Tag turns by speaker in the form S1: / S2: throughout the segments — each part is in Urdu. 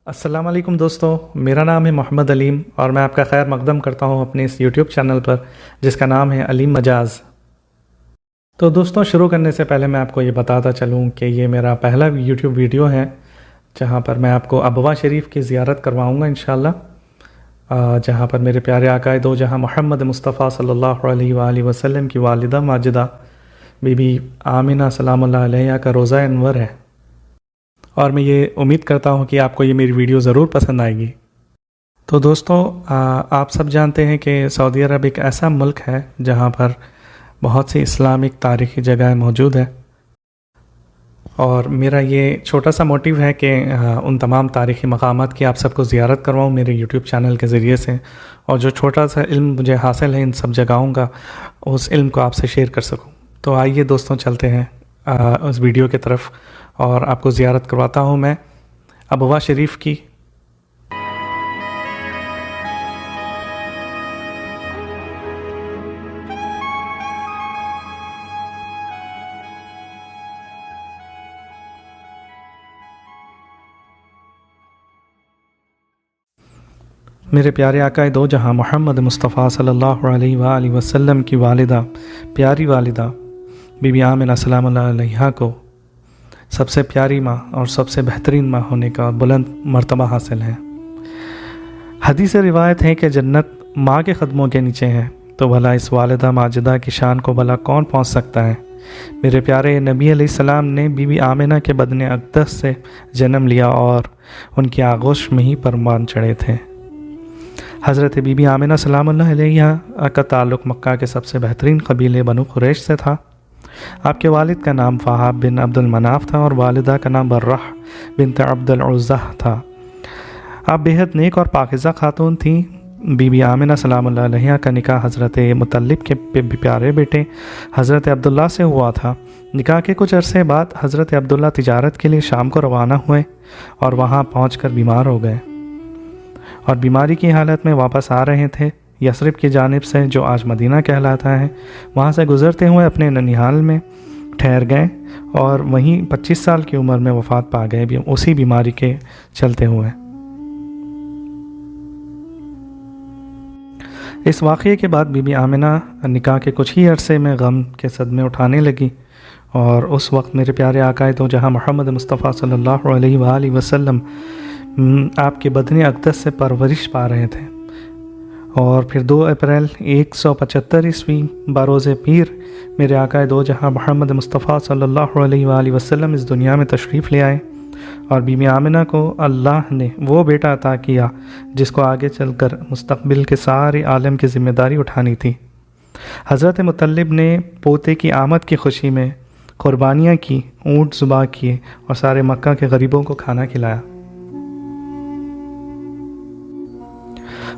S1: السلام علیکم دوستو، میرا نام ہے محمد علیم اور میں آپ کا خیر مقدم کرتا ہوں اپنے اس یوٹیوب چینل پر جس کا نام ہے علیم مجاز۔ تو دوستوں، شروع کرنے سے پہلے میں آپ کو یہ بتاتا چلوں کہ یہ میرا پہلا یوٹیوب ویڈیو ہے جہاں پر میں آپ کو ابوا شریف کی زیارت کرواؤں گا انشاءاللہ، جہاں پر میرے پیارے آقا دو جہاں محمد مصطفیٰ صلی اللہ علیہ وآلہ وسلم کی والدہ ماجدہ بی بی آمنہ سلام اللہ علیہ کا روضہ انور ہے، اور میں یہ امید کرتا ہوں کہ آپ کو یہ میری ویڈیو ضرور پسند آئے گی۔ تو دوستوں، آپ سب جانتے ہیں کہ سعودی عرب ایک ایسا ملک ہے جہاں پر بہت سی اسلامک تاریخی جگہیں موجود ہیں، اور میرا یہ چھوٹا سا موٹیو ہے کہ ان تمام تاریخی مقامات کی آپ سب کو زیارت کرواؤں میرے یوٹیوب چینل کے ذریعے سے، اور جو چھوٹا سا علم مجھے حاصل ہے ان سب جگہوں کا، اس علم کو آپ سے شیئر کر سکوں۔ تو آئیے دوستوں، چلتے ہیں اس ویڈیو کی طرف اور آپ کو زیارت کرواتا ہوں میں ابوا شریف کی۔ میرے پیارے آقا دو جہاں محمد مصطفیٰ صلی اللہ علیہ وآلہ وسلم کی والدہ، پیاری والدہ بی بی آمنہ سلام اللہ علیہا کو سب سے پیاری ماں اور سب سے بہترین ماں ہونے کا بلند مرتبہ حاصل ہے۔ حدیث روایت ہے کہ جنت ماں کے قدموں کے نیچے ہے، تو بھلا اس والدہ ماجدہ کی شان کو بھلا کون پہنچ سکتا ہے۔ میرے پیارے نبی علیہ السلام نے بی بی آمنہ کے بدن اقدس سے جنم لیا اور ان کی آغوش میں ہی پروان چڑھے تھے۔ حضرت بی بی آمنہ سلام اللہ علیہ کا تعلق مکہ کے سب سے بہترین قبیلے بنو قریش سے تھا۔ آپ کے والد کا نام وہاب بن عبد المناف تھا اور والدہ کا نام برہ بنت عبد العزہ تھا۔ آپ بہت نیک اور پاکیزہ خاتون تھیں۔ بی بی آمنہ سلام اللہ علیہ کا نکاح حضرت مطلب کے پیارے بیٹے حضرت عبداللہ سے ہوا تھا۔ نکاح کے کچھ عرصے بعد حضرت عبداللہ تجارت کے لیے شام کو روانہ ہوئے اور وہاں پہنچ کر بیمار ہو گئے، اور بیماری کی حالت میں واپس آ رہے تھے یثرب کی جانب سے، جو آج مدینہ کہلاتا ہے۔ وہاں سے گزرتے ہوئے اپنے ننیھال میں ٹھہر گئے اور وہیں 25 سال کی عمر میں وفات پا گئے اسی بیماری کے چلتے ہوئے۔ اس واقعے کے بعد بی بی آمنہ نکاح کے کچھ ہی عرصے میں غم کے صدمے اٹھانے لگی، اور اس وقت میرے پیارے آقا دو جہاں محمد مصطفیٰ صلی اللہ علیہ وآلہ وسلم آپ کے بدن اقدس سے پرورش پا رہے تھے، اور پھر 2 اپریل 175 عیسوی بروز پیر میرے آقا دو جہاں محمد مصطفیٰ صلی اللہ علیہ وآلہ وسلم اس دنیا میں تشریف لے آئے، اور بی بی آمنہ کو اللہ نے وہ بیٹا عطا کیا جس کو آگے چل کر مستقبل کے سارے عالم کی ذمہ داری اٹھانی تھی۔ حضرت مطلب نے پوتے کی آمد کی خوشی میں قربانیاں کی، اونٹ ذبح کیے اور سارے مکہ کے غریبوں کو کھانا کھلایا۔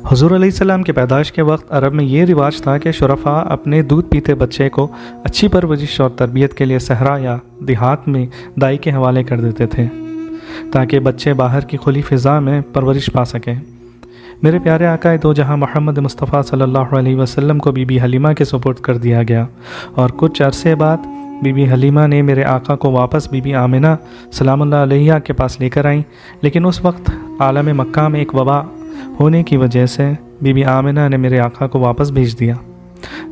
S1: حضور علیہ السلام کے پیدائش کے وقت عرب میں یہ رواج تھا کہ شرفاء اپنے دودھ پیتے بچے کو اچھی پرورش اور تربیت کے لیے صحرا یا دیہات میں دائی کے حوالے کر دیتے تھے تاکہ بچے باہر کی کھلی فضا میں پرورش پا سکیں۔ میرے پیارے آقا دو جہاں محمد مصطفیٰ صلی اللہ علیہ وسلم کو بی بی حلیمہ کے سپرد کر دیا گیا، اور کچھ عرصے بعد بی بی حلیمہ نے میرے آقا کو واپس بی بی آمنہ سلام اللہ علیہ کے پاس لے کر آئیں، لیکن اس وقت عالم مکہ میں ایک وبا ہونے کی وجہ سے بی بی آمنہ نے میرے آقا کو واپس بھیج دیا۔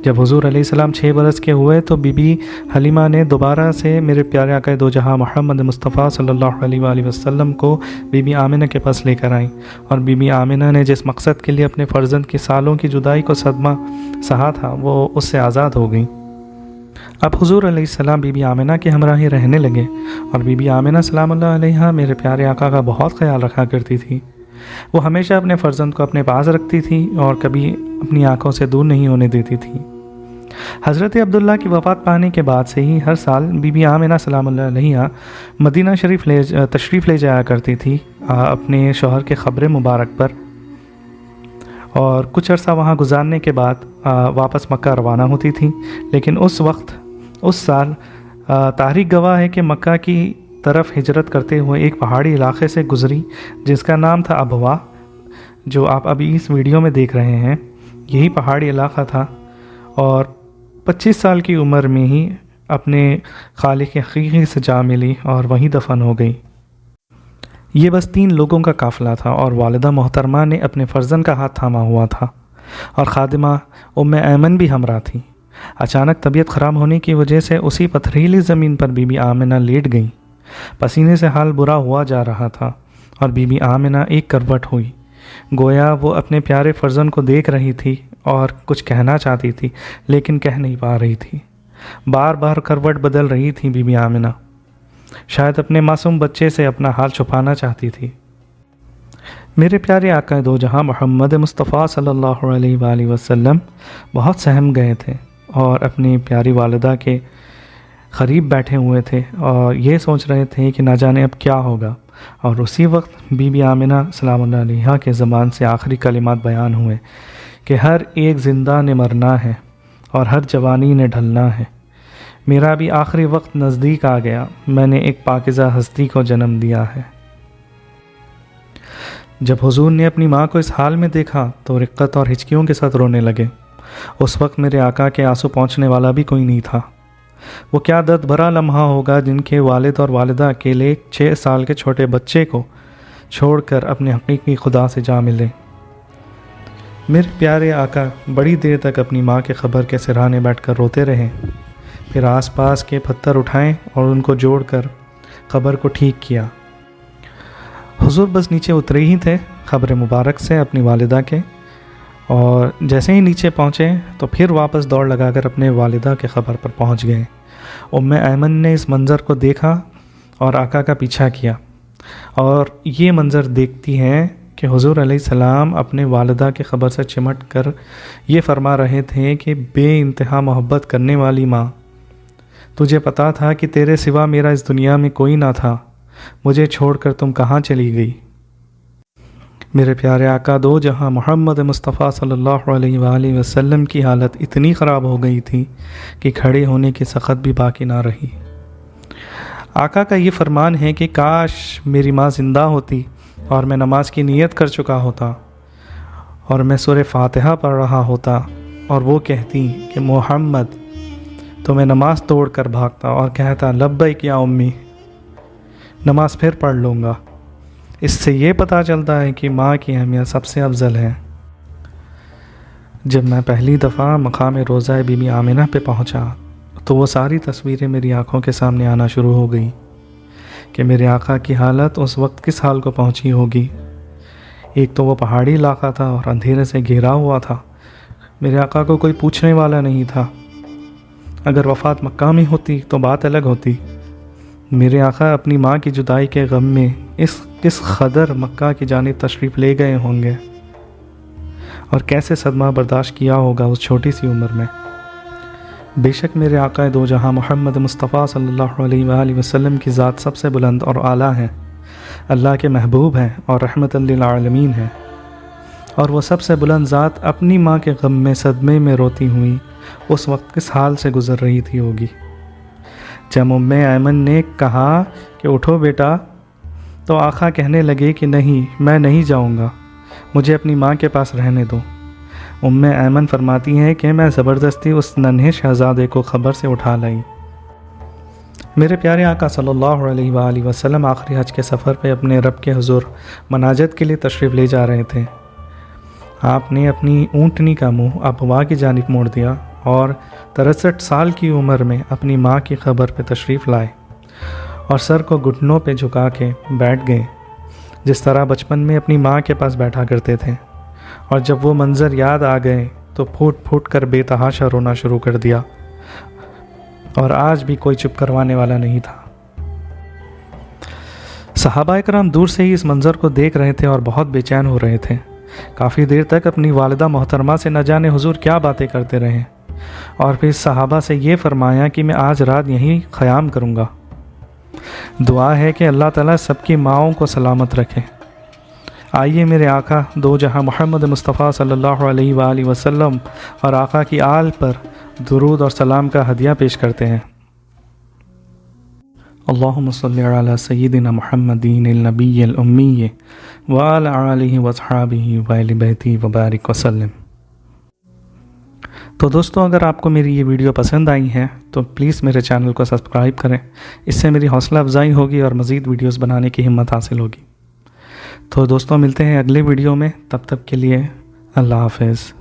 S1: جب حضور علیہ السلام 6 برس کے ہوئے تو بی بی حلیمہ نے دوبارہ سے میرے پیارے آقا دو جہاں محمد مصطفیٰ صلی اللہ علیہ وآلہ وسلم کو بی بی آمنہ کے پاس لے کر آئیں، اور بی بی آمنہ نے جس مقصد کے لیے اپنے فرزند کی سالوں کی جدائی کو صدمہ سہا تھا وہ اس سے آزاد ہو گئیں۔ اب حضور علیہ السلام بی بی آمنہ کے ہمراہ رہنے لگے، اور بی بی آمنہ سلام اللہ علیہ میرے پیارے آقا کا بہت خیال رکھا کرتی تھی۔ وہ ہمیشہ اپنے فرزند کو اپنے پاس رکھتی تھی اور کبھی اپنی آنکھوں سے دور نہیں ہونے دیتی تھی۔ حضرت عبداللہ کی وفات پانے کے بعد سے ہی ہر سال بی بی آمنہ سلام اللہ علیہ مدینہ شریف تشریف لے جایا کرتی تھی اپنے شوہر کے قبر مبارک پر، اور کچھ عرصہ وہاں گزارنے کے بعد واپس مکہ روانہ ہوتی تھی۔ لیکن اس سال تاریخ گواہ ہے کہ مکہ کی طرف ہجرت کرتے ہوئے ایک پہاڑی علاقے سے گزری جس کا نام تھا ابوا، جو آپ ابھی اس ویڈیو میں دیکھ رہے ہیں۔ یہی پہاڑی علاقہ تھا، اور 25 سال کی عمر میں ہی اپنے خالق حقیقی سے جا ملی اور وہیں دفن ہو گئی۔ یہ بس 3 لوگوں کا قافلہ تھا اور والدہ محترمہ نے اپنے فرزند کا ہاتھ تھاما ہوا تھا اور خادمہ ام ایمن بھی ہمراہ تھی۔ اچانک طبیعت خراب ہونے کی وجہ سے اسی پتھریلی زمین پر بی بی آمنہ لیٹ گئیں۔ پسینے سے حال برا ہوا جا رہا تھا اور بی بی آمنہ ایک کروٹ ہوئی، گویا وہ اپنے پیارے فرزند کو دیکھ رہی تھی اور کچھ کہنا چاہتی تھی لیکن کہہ نہیں پا رہی تھی۔ بار بار کروٹ بدل رہی تھی بی بی آمنہ، شاید اپنے معصوم بچے سے اپنا حال چھپانا چاہتی تھی۔ میرے پیارے آقا دو جہاں محمد مصطفیٰ صلی اللہ علیہ وآلہ وسلم بہت سہم گئے تھے اور اپنی پیاری والدہ کے قریب بیٹھے ہوئے تھے اور یہ سوچ رہے تھے کہ نہ جانے اب کیا ہوگا، اور اسی وقت بی بی آمنہ سلام اللہ علیہا کے زبان سے آخری کلمات بیان ہوئے کہ ہر ایک زندہ نے مرنا ہے اور ہر جوانی نے ڈھلنا ہے۔ میرا بھی آخری وقت نزدیک آ گیا، میں نے ایک پاکیزہ ہستی کو جنم دیا ہے۔ جب حضور نے اپنی ماں کو اس حال میں دیکھا تو رقت اور ہچکیوں کے ساتھ رونے لگے۔ اس وقت میرے آقا کے آنسو پہنچنے والا بھی کوئی نہیں تھا۔ وہ کیا درد بھرا لمحہ ہوگا جن کے والد اور والدہ اکیلے 6 سال کے چھوٹے بچے کو چھوڑ کر اپنے حقیقی خدا سے جا ملے۔ میرے پیارے آقا بڑی دیر تک اپنی ماں کے قبر کے سرہانے بیٹھ کر روتے رہے، پھر آس پاس کے پتھر اٹھائے اور ان کو جوڑ کر قبر کو ٹھیک کیا۔ حضور بس نیچے اترے ہی تھے قبر مبارک سے اپنی والدہ کے، اور جیسے ہی نیچے پہنچے تو پھر واپس دوڑ لگا کر اپنے والدہ کے قبر پر پہنچ گئے۔ ام ایمن نے اس منظر کو دیکھا اور آقا کا پیچھا کیا، اور یہ منظر دیکھتی ہیں کہ حضور علیہ السلام اپنے والدہ کے قبر سے چمٹ کر یہ فرما رہے تھے کہ بے انتہا محبت کرنے والی ماں، تجھے پتا تھا کہ تیرے سوا میرا اس دنیا میں کوئی نہ تھا، مجھے چھوڑ کر تم کہاں چلی گئی؟ میرے پیارے آقا دو جہاں محمد مصطفیٰ صلی اللہ علیہ وآلہ وسلم کی حالت اتنی خراب ہو گئی تھی کہ کھڑے ہونے کی سخت بھی باقی نہ رہی۔ آقا کا یہ فرمان ہے کہ کاش میری ماں زندہ ہوتی اور میں نماز کی نیت کر چکا ہوتا اور میں سورہ فاتحہ پڑھ رہا ہوتا اور وہ کہتی کہ محمد، تو میں نماز توڑ کر بھاگتا اور کہتا لبیک یا امی، نماز پھر پڑھ لوں گا۔ اس سے یہ پتہ چلتا ہے کہ ماں کی اہمیت سب سے افضل ہے۔ جب میں پہلی دفعہ مقام روضہ بی بی آمنہ پہ پہنچا تو وہ ساری تصویریں میری آنکھوں کے سامنے آنا شروع ہو گئی کہ میرے آقا کی حالت اس وقت کس حال کو پہنچی ہوگی۔ ایک تو وہ پہاڑی علاقہ تھا اور اندھیرے سے گھیرا ہوا تھا، میرے آقا کو کوئی پوچھنے والا نہیں تھا۔ اگر وفات مکہ میں ہوتی تو بات الگ ہوتی۔ میرے آقا اپنی ماں کی جدائی کے غم میں کس قدر مکہ کی جانب تشریف لے گئے ہوں گے اور کیسے صدمہ برداشت کیا ہوگا اس چھوٹی سی عمر میں۔ بے شک میرے آقا دو جہاں محمد مصطفیٰ صلی اللہ علیہ وآلہ وسلم کی ذات سب سے بلند اور اعلیٰ ہے، اللہ کے محبوب ہیں اور رحمت للعالمین ہیں، اور وہ سب سے بلند ذات اپنی ماں کے غم میں صدمے میں روتی ہوئی اس وقت کس حال سے گزر رہی تھی ہوگی۔ جب ام ایمن نے کہا کہ اٹھو بیٹا تو آقا کہنے لگے کہ نہیں، میں نہیں جاؤں گا، مجھے اپنی ماں کے پاس رہنے دو۔ ام ایمن فرماتی ہیں کہ میں زبردستی اس ننھے شہزادے کو خبر سے اٹھا لائی۔ میرے پیارے آقا صلی اللہ علیہ وآلہ وسلم آخری حج کے سفر پہ اپنے رب کے حضور مناجت کے لیے تشریف لے جا رہے تھے۔ آپ نے اپنی اونٹنی کا منہ ابوا کی جانب موڑ دیا اور 63 سال کی عمر میں اپنی ماں کی قبر پہ تشریف لائے اور سر کو گھٹنوں پہ جھکا کے بیٹھ گئے، جس طرح بچپن میں اپنی ماں کے پاس بیٹھا کرتے تھے، اور جب وہ منظر یاد آ گئے تو پھوٹ پھوٹ کر بے تحاشا رونا شروع کر دیا، اور آج بھی کوئی چپ کروانے والا نہیں تھا۔ صحابہ کرام دور سے ہی اس منظر کو دیکھ رہے تھے اور بہت بے چین ہو رہے تھے۔ کافی دیر تک اپنی والدہ محترمہ سے نہ جانے حضور کیا باتیں کرتے رہے، اور پھر صحابہ سے یہ فرمایا کہ میں آج رات یہیں قیام کروں گا۔ دعا ہے کہ اللہ تعالیٰ سب کی ماؤں کو سلامت رکھے۔ آئیے میرے آقا دو جہاں محمد مصطفیٰ صلی اللہ علیہ وآلہ وسلم اور آقا کی آل پر درود اور سلام کا ہدیہ پیش کرتے ہیں۔ اللہم صلی علی سیدنا محمد النبی الامی وعلی آلہ واصحابہ وآل بیتہ وبارک وسلم۔ تو دوستو، اگر آپ کو میری یہ ویڈیو پسند آئی ہے تو پلیز میرے چینل کو سبسکرائب کریں، اس سے میری حوصلہ افزائی ہوگی اور مزید ویڈیوز بنانے کی ہمت حاصل ہوگی۔ تو دوستوں ملتے ہیں اگلی ویڈیو میں، تب تک کے لیے اللہ حافظ۔